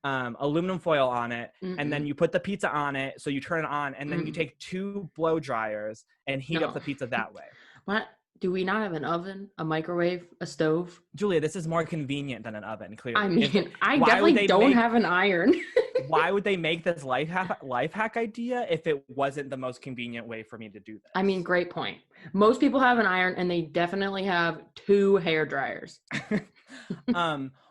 aluminum foil on it, and then you put the pizza on it. So you turn it on, and then you take 2 blow dryers and heat up the pizza that way. What? Do we not have an oven, a microwave, a stove? Julia, this is more convenient than an oven, clearly. I mean, I definitely don't have an iron. Why would they make this life hack idea if it wasn't the most convenient way for me to do this? I mean, great point. Most people have an iron, and they definitely have 2 hair dryers.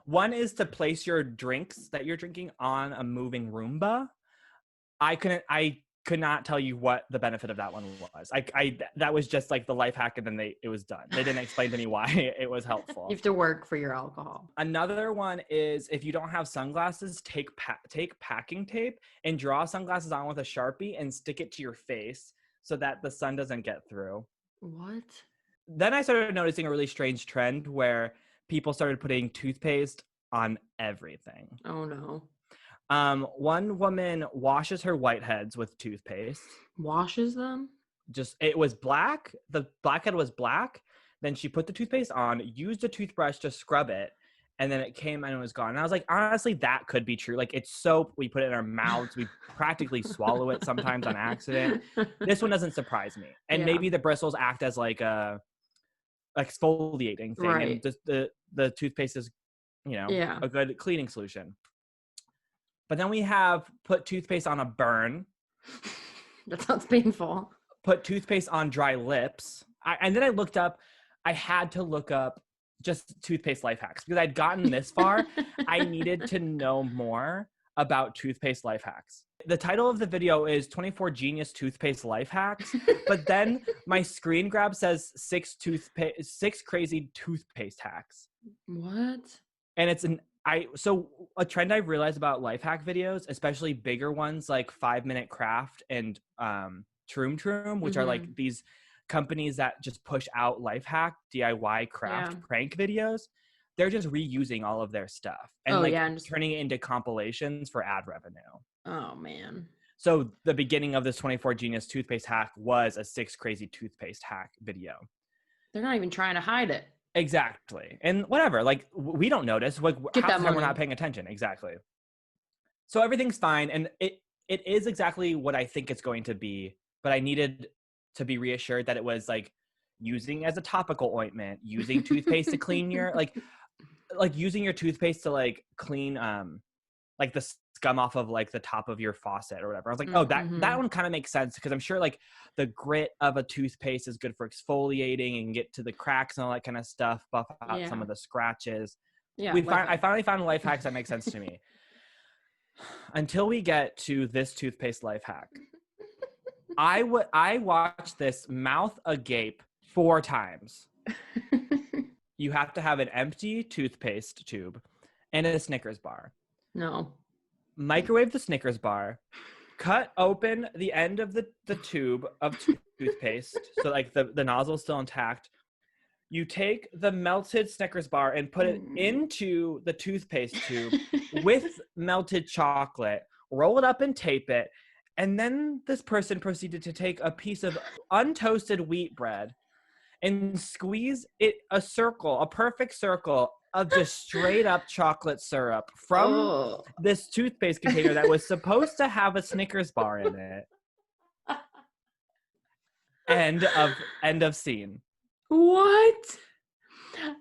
One is to place your drinks that you're drinking on a moving Roomba. I could not tell you what the benefit of that one was. That was just like the life hack, and then it was done. They didn't explain to me why it was helpful. You have to work for your alcohol. Another one is if you don't have sunglasses, take packing tape and draw sunglasses on with a Sharpie and stick it to your face so that the sun doesn't get through. What? Then I started noticing a really strange trend where people started putting toothpaste on everything. Oh no. One woman washes her whiteheads with toothpaste. Washes them? It was black. The blackhead was black. Then she put the toothpaste on, used a toothbrush to scrub it, and then it came and it was gone. And I was like, honestly, that could be true. Like, it's soap. We put it in our mouths. We practically swallow it sometimes on accident. This one doesn't surprise me. And maybe the bristles act as like a exfoliating thing. Right. And the toothpaste is, a good cleaning solution. But then we have put toothpaste on a burn. That sounds painful. Put toothpaste on dry lips. And then I had to look up just toothpaste life hacks because I'd gotten this far. I needed to know more about toothpaste life hacks. The title of the video is 24 Genius Toothpaste Life Hacks, but then my screen grab says 6 crazy toothpaste hacks. What? And so a trend I've realized about life hack videos, especially bigger ones like 5 Minute Craft and Troom, which are like these companies that just push out life hack, DIY craft prank videos. They're just reusing all of their stuff and turning it into compilations for ad revenue. Oh man. So the beginning of this 24 Genius Toothpaste hack was a 6 crazy toothpaste hack video. They're not even trying to hide it. Exactly. And whatever, like we don't notice, like half the time we're not paying attention. Exactly. So everything's fine. And it is exactly what I think it's going to be, but I needed to be reassured that it was like using as a topical ointment, using toothpaste to clean your, like using your toothpaste to like clean, like the scum off of like the top of your faucet or whatever. I was like, oh, that one kind of makes sense because I'm sure like the grit of a toothpaste is good for exfoliating and get to the cracks and all that kind of stuff, buff out some of the scratches. Yeah, I finally found life hacks that make sense to me. Until we get to this toothpaste life hack. I watched this mouth agape 4 times. You have to have an empty toothpaste tube and a Snickers bar. No. Microwave the Snickers bar, cut open the end of the tube of toothpaste, so like the nozzle is still intact. You take the melted Snickers bar and put it into the toothpaste tube with melted chocolate, roll it up and tape it, and then this person proceeded to take a piece of untoasted wheat bread and squeeze it a perfect circle of just straight up chocolate syrup from this toothpaste container that was supposed to have a Snickers bar in it. End of scene. What?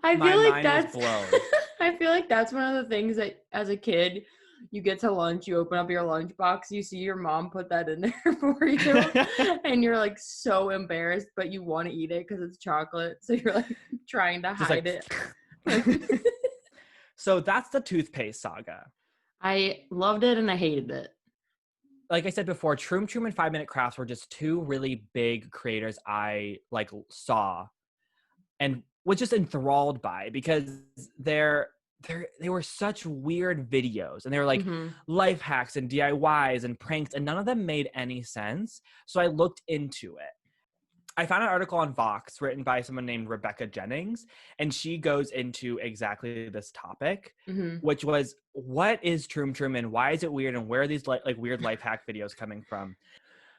I My feel like mind that's was blown. I feel like that's one of the things that as a kid you get to lunch, you open up your lunchbox, you see your mom put that in there for you, and you're like so embarrassed, but you want to eat it because it's chocolate, so you're like trying to hide it. So that's the toothpaste saga. I loved it and I hated it. Like I said before, Troom and 5 Minute Crafts were just 2 really big creators I saw and was just enthralled by because they're they were such weird videos, and they were like Mm-hmm. life hacks and DIYs and pranks, and none of them made any sense. So I looked into it. I found an article on Vox written by someone named Rebecca Jennings, and she goes into exactly this topic, Mm-hmm. which was, what is Troom Troom and why is it weird, and where are these like weird life hack videos coming from?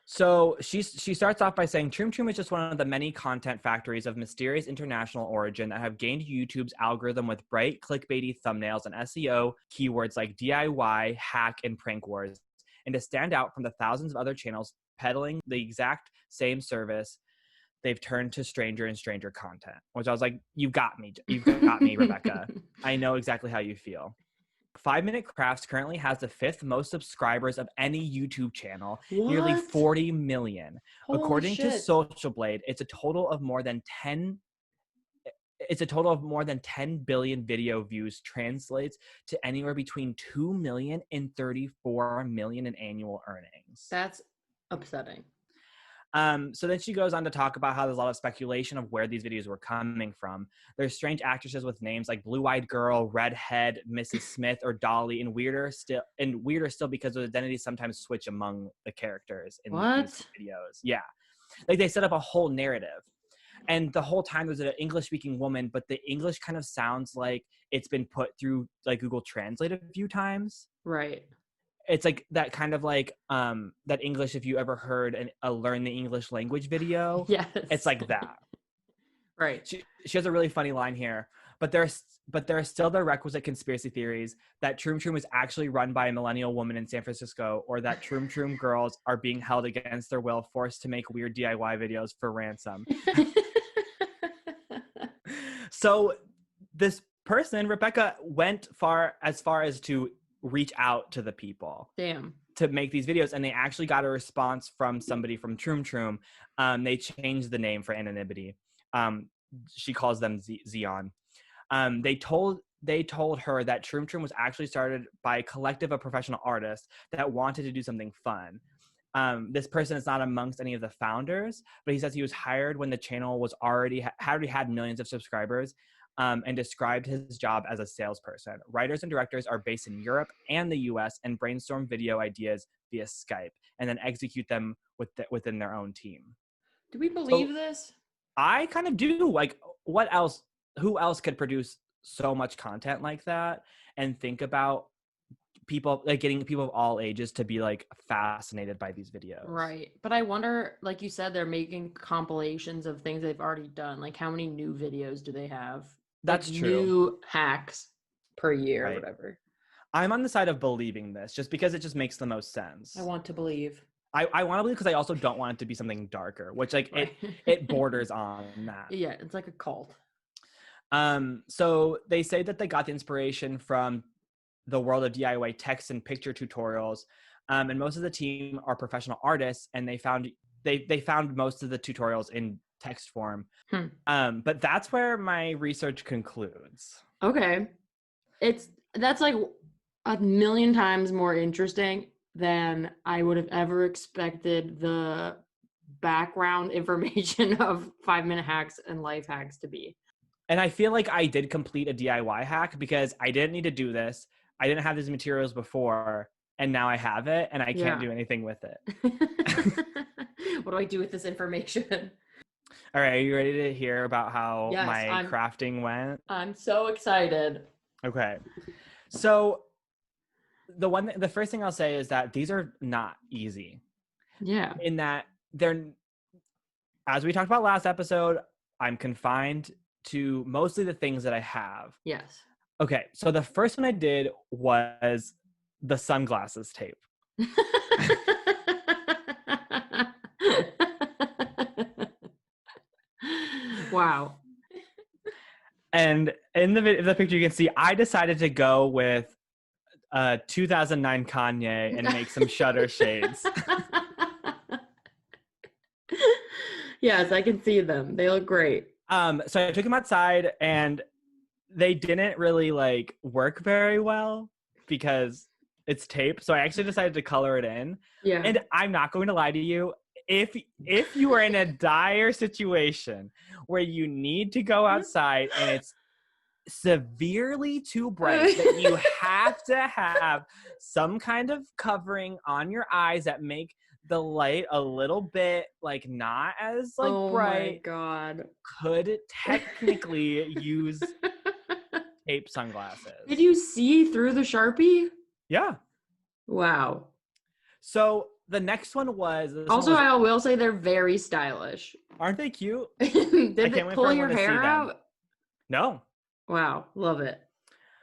So she starts off by saying Troom Troom is just one of the many content factories of mysterious international origin that have gained YouTube's algorithm with bright clickbaity thumbnails and SEO keywords like DIY, hack, and prank wars. And to stand out from the thousands of other channels peddling the exact same service, they've turned to stranger and stranger content, which I was like, you've got me, Rebecca. I know exactly how you feel. 5 Minute Crafts currently has the 5th most subscribers of any YouTube channel, nearly What? 40 million. Holy According to shit. Social Blade, it's a total of more than 10 billion video views, translates to anywhere between 2 million and 34 million in annual earnings. That's upsetting. So then she goes on to talk about how there's a lot of speculation of where these videos were coming from. There's strange actresses with names like Blue-Eyed Girl, Redhead, Mrs. Smith, or Dolly, and weirder still because those identities sometimes switch among the characters in these videos. Yeah, like they set up a whole narrative, and the whole time there's an English-speaking woman, but the English kind of sounds like it's been put through like Google Translate a few times. Right. It's like that kind of like that English, if you ever heard a learn the English language video. Yes. It's like that. Right. She has a really funny line here, but there are still the requisite conspiracy theories that Troom Troom is actually run by a millennial woman in San Francisco, or that Troom Troom girls are being held against their will, forced to make weird DIY videos for ransom. So this person, Rebecca, went as far as to reach out to the people. Damn. To make these videos, and they actually got a response from somebody from Troom Troom. They changed the name for anonymity. She calls them Xeon. They told her that Troom Troom was actually started by a collective of professional artists that wanted to do something fun. This person is not amongst any of the founders, but he says he was hired when the channel was already had millions of subscribers. And described his job as a salesperson. Writers and directors are based in Europe and the US and brainstorm video ideas via Skype and then execute them within their own team. Do we believe this? I kind of do. Like, what else? Who else could produce so much content like that and think about people, like getting people of all ages to be like fascinated by these videos? Right. But I wonder, like you said, they're making compilations of things they've already done. Like, how many new videos do they have? That's like, true. New hacks per year, Right. or whatever. I'm on the side of believing this just because it just makes the most sense. I want to believe. I want to believe because I also don't want it to be something darker, which like Right. it borders on that. Yeah, it's like a cult. So they say that they got the inspiration from the world of DIY text and picture tutorials. And most of the team are professional artists, and they found most of the tutorials in text form. But that's where my research concludes. Okay. That's like a million times more interesting than I would have ever expected the background information of 5 Minute Hacks and life hacks to be. And I feel like I did complete a DIY hack because I didn't need to do this. I didn't have these materials before, and now I have it, and I can't do anything with it. What do I do with this information? All right, are you ready to hear about how Yes, crafting went? I'm so excited. Okay. So the first thing I'll say is that these are not easy. Yeah. In that they're, as we talked about last episode, I'm confined to mostly the things that I have. Yes. Okay, so the first one I did was the sunglasses tape. Wow. And in the picture you can see, I decided to go with 2009 Kanye and make some shutter shades. Yes, I can see them. They look great. So I took them outside, and they didn't really like work very well because it's tape. So I actually decided to color it in. Yeah. And I'm not going to lie to you. If you are in a dire situation where you need to go outside and it's severely too bright that you have to have some kind of covering on your eyes that make the light a little bit like not as like Oh my bright, God. could technically use tape sunglasses. Did you see through the Sharpie? Yeah. Wow. So the next one was Also, I will say they're very stylish. aren't they cute? Did I they can't wait for pull your everyone to see hair them. out? No. Wow, love it.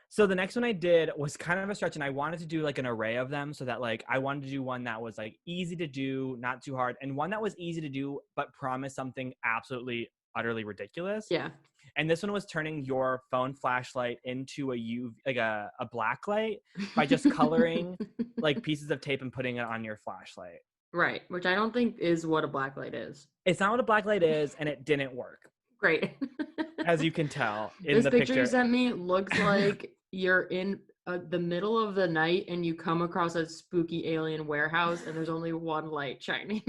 So the next one I did was kind of a stretch, and I wanted to do like an array of them so that like I wanted to do one that was like easy to do, not too hard, and one that was easy to do but promised something absolutely utterly ridiculous. Yeah. And this one was turning your phone flashlight into a black light by just coloring like pieces of tape and putting it on your flashlight. Right, which I don't think is what a black light is. It's not what a black light is, and it didn't work. Great. As you can tell in This the picture you picture. sent me looks like you're in the middle of the night and you come across a spooky alien warehouse and there's only one light shining.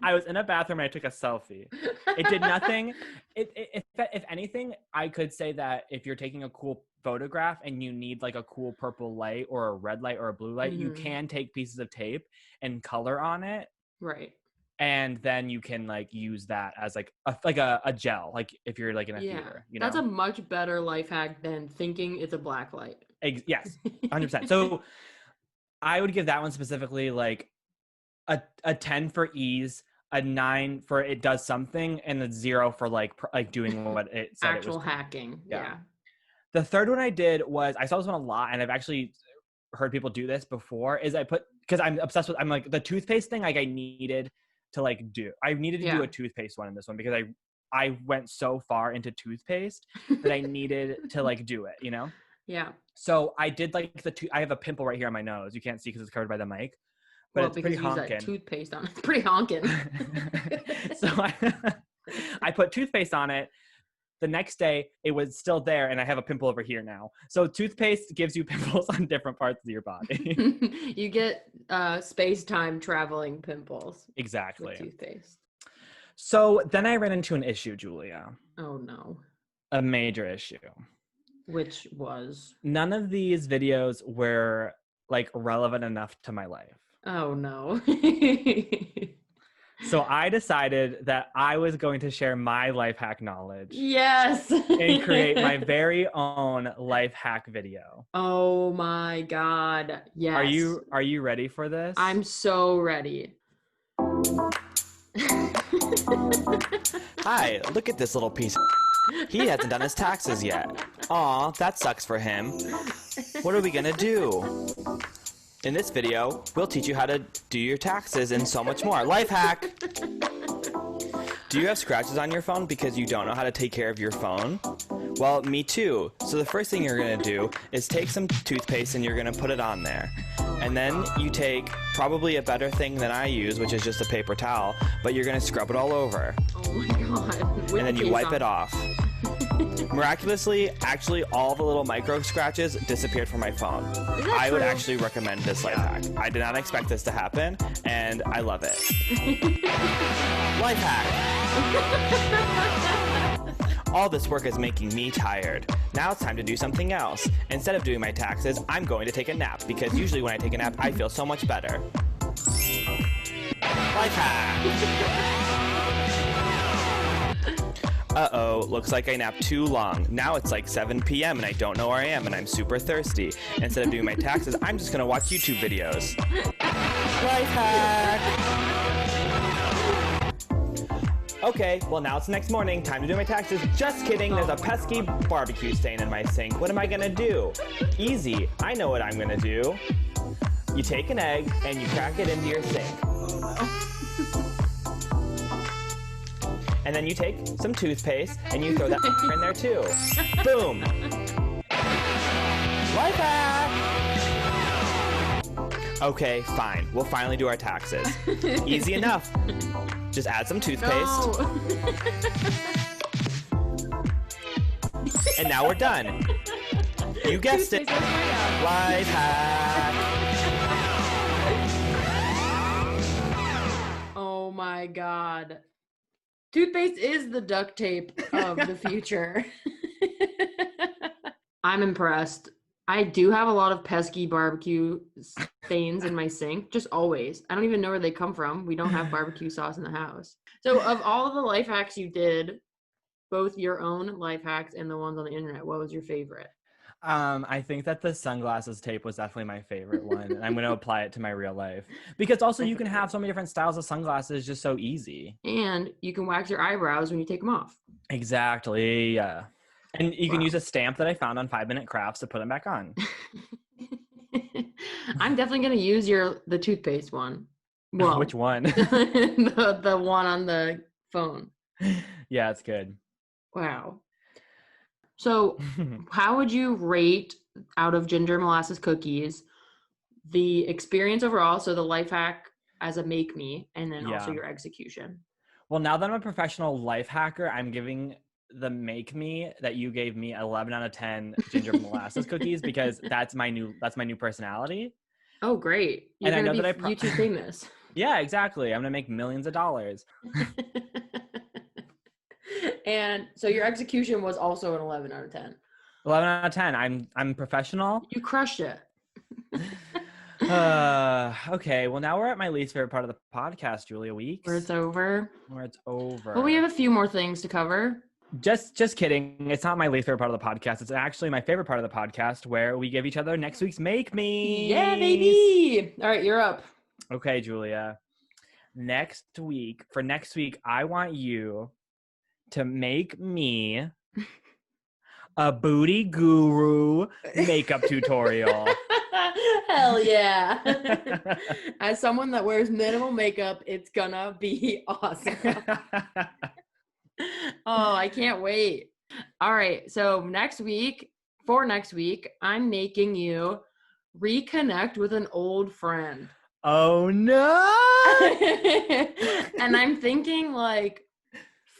I was in a bathroom and I took a selfie. It did nothing. If anything, I could say that if you're taking a cool photograph and you need like a cool purple light or a red light or a blue light, you can take pieces of tape and color on it. Right. And then you can like use that as like a gel, like if you're like in a theater, you know? That's a much better life hack than thinking it's a black light. Yes, 100%. So I would give that one specifically like a 10 for ease, a 9 for it does something, and a 0 for like doing what it said. Actual it was hacking. Yeah. The third one I did was, I saw this one a lot, and I've actually heard people do this before, is because I'm obsessed with, I'm like the toothpaste thing, like I needed to like do. I needed to do a toothpaste one in this one because I went so far into toothpaste that I needed to like do it, you know? Yeah. So I did like I have a pimple right here on my nose. You can't see because it's covered by the mic, but it's pretty honking. That toothpaste on it. It's pretty honking. So I put toothpaste on it. The next day, it was still there, and I have a pimple over here now. So toothpaste gives you pimples on different parts of your body. You get space-time traveling pimples. Exactly. With toothpaste. So then I ran into an issue, Julia. Oh, no. A major issue. Which was? None of these videos were, like, relevant enough to my life. Oh, no. So I decided that I was going to share my life hack knowledge. Yes. And create my very own life hack video. Oh my God. Yes. Are you ready for this? I'm so ready. Hi, look at this little piece of he hasn't done his taxes yet. Aw, that sucks for him. What are we gonna do? In this video, we'll teach you how to do your taxes and so much more. Life hack! Do you have scratches on your phone because you don't know how to take care of your phone? Well, me too. So the first thing you're gonna do is take some toothpaste and you're gonna put it on there. And then you take probably a better thing than I use, which is just a paper towel, but you're gonna scrub it all over. Oh my God. And then you wipe it off. Miraculously, actually all the little micro scratches disappeared from my phone. I would actually recommend this life hack. I did not expect this to happen, and I love it. Life hack! All this work is making me tired. Now it's time to do something else. Instead of doing my taxes, I'm going to take a nap, because usually when I take a nap, I feel so much better. Life hack! Uh-oh, looks like I napped too long. Now it's like 7 p.m. and I don't know where I am and I'm super thirsty. Instead of doing my taxes, I'm just gonna watch YouTube videos. Life hack! Okay, well now it's the next morning, time to do my taxes. Just kidding, there's a pesky barbecue stain in my sink. What am I gonna do? Easy, I know what I'm gonna do. You take an egg and you crack it into your sink. And then you take some toothpaste and you throw that in there too. Boom. Life hack! Okay, fine. We'll finally do our taxes. Easy enough. Just add some toothpaste. No. And now we're done. You guessed it. Life hack. Oh my God. Toothpaste is the duct tape of the future. I'm impressed. I do have a lot of pesky barbecue stains in my sink, just always. I don't even know where they come from. We don't have barbecue sauce in the house. So, of all of the life hacks you did, both your own life hacks and the ones on the internet, what was your favorite? I think that the sunglasses tape was definitely my favorite one, and I'm going to apply it to my real life because also you can have so many different styles of sunglasses just so easy. And you can wax your eyebrows when you take them off. Exactly. Yeah. And you can use a stamp that I found on 5 Minute Crafts to put them back on. I'm definitely going to use the toothpaste one. Well, which one? the one on the phone. Yeah, it's good. Wow. So, how would you rate out of ginger molasses cookies the experience overall? So, the life hack as a make me, and then also your execution. Well, now that I'm a professional life hacker, I'm giving the make me that you gave me 11 out of 10 ginger molasses cookies because that's my new personality. Oh, great. You're and I know be that YouTube famous. Yeah, exactly. I'm going to make millions of dollars. And so your execution was also an 11 out of 10. 11 out of 10. I'm professional. You crushed it. Okay, well now we're at my least favorite part of the podcast, Julia Weeks. Where it's over. Well, we have a few more things to cover. Just kidding. It's not my least favorite part of the podcast. It's actually my favorite part of the podcast where we give each other next week's Make Me. Yeah, baby. All right, you're up. Okay, Julia. Next week, I want you to make me a booty guru makeup tutorial. Hell yeah. As someone that wears minimal makeup, it's gonna be awesome. Oh, I can't wait. All right, so next week, I'm making you reconnect with an old friend. Oh no. And I'm thinking like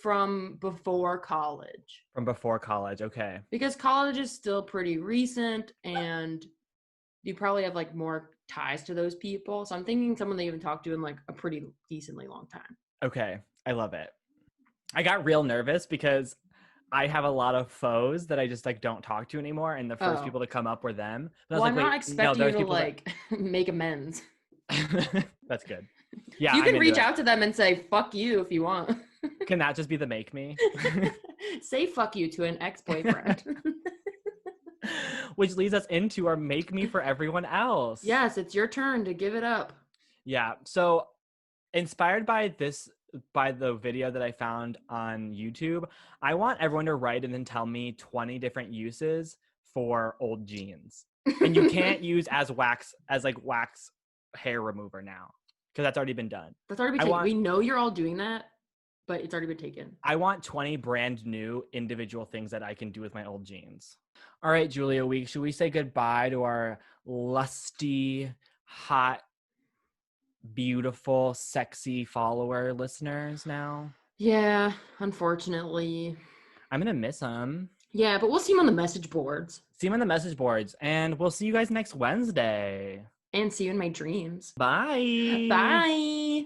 from before college. Okay. Because college is still pretty recent and you probably have like more ties to those people. So I'm thinking someone that you haven't talked to in like a pretty decently long time. Okay, I love it. I got real nervous because I have a lot of foes that I just like don't talk to anymore, and the first people to come up were them. Well, I'm not expecting you to like make amends. That's good. Yeah, you can reach out to them and say "fuck you" if you want. Can that just be the make me? Say "fuck you" to an ex-boyfriend. Which leads us into our make me for everyone else. Yes, it's your turn to give it up. Yeah. So inspired by the video that I found on YouTube, I want everyone to write and then tell me 20 different uses for old jeans. And you can't use as wax hair remover now because that's already been done. That's already been taken. We know you're all doing that, but it's already been taken. I want 20 brand new individual things that I can do with my old jeans. All right, Julia Weeks, should we say goodbye to our lusty, hot, beautiful, sexy follower listeners now? Yeah, unfortunately. I'm going to miss them. Yeah, but we'll see them on the message boards. And we'll see you guys next Wednesday. And see you in my dreams. Bye. Bye.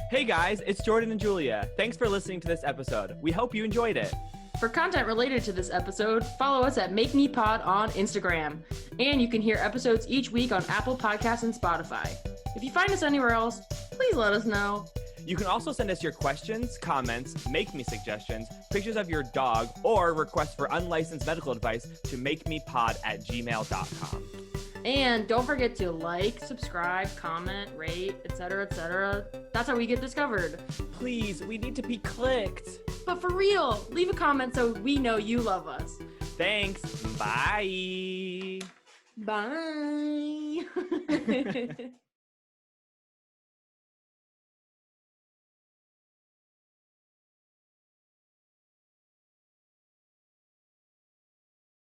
Hey guys, it's Jordan and Julia. Thanks for listening to this episode. We hope you enjoyed it. For content related to this episode, follow us at MakeMePod on Instagram. And you can hear episodes each week on Apple Podcasts and Spotify. If you find us anywhere else, please let us know. You can also send us your questions, comments, make me suggestions, pictures of your dog, or requests for unlicensed medical advice to makemepod@gmail.com. And don't forget to like, subscribe, comment, rate, etc., etc. That's how we get discovered. Please, we need to be clicked. But for real, leave a comment so we know you love us. Thanks. Bye. Bye.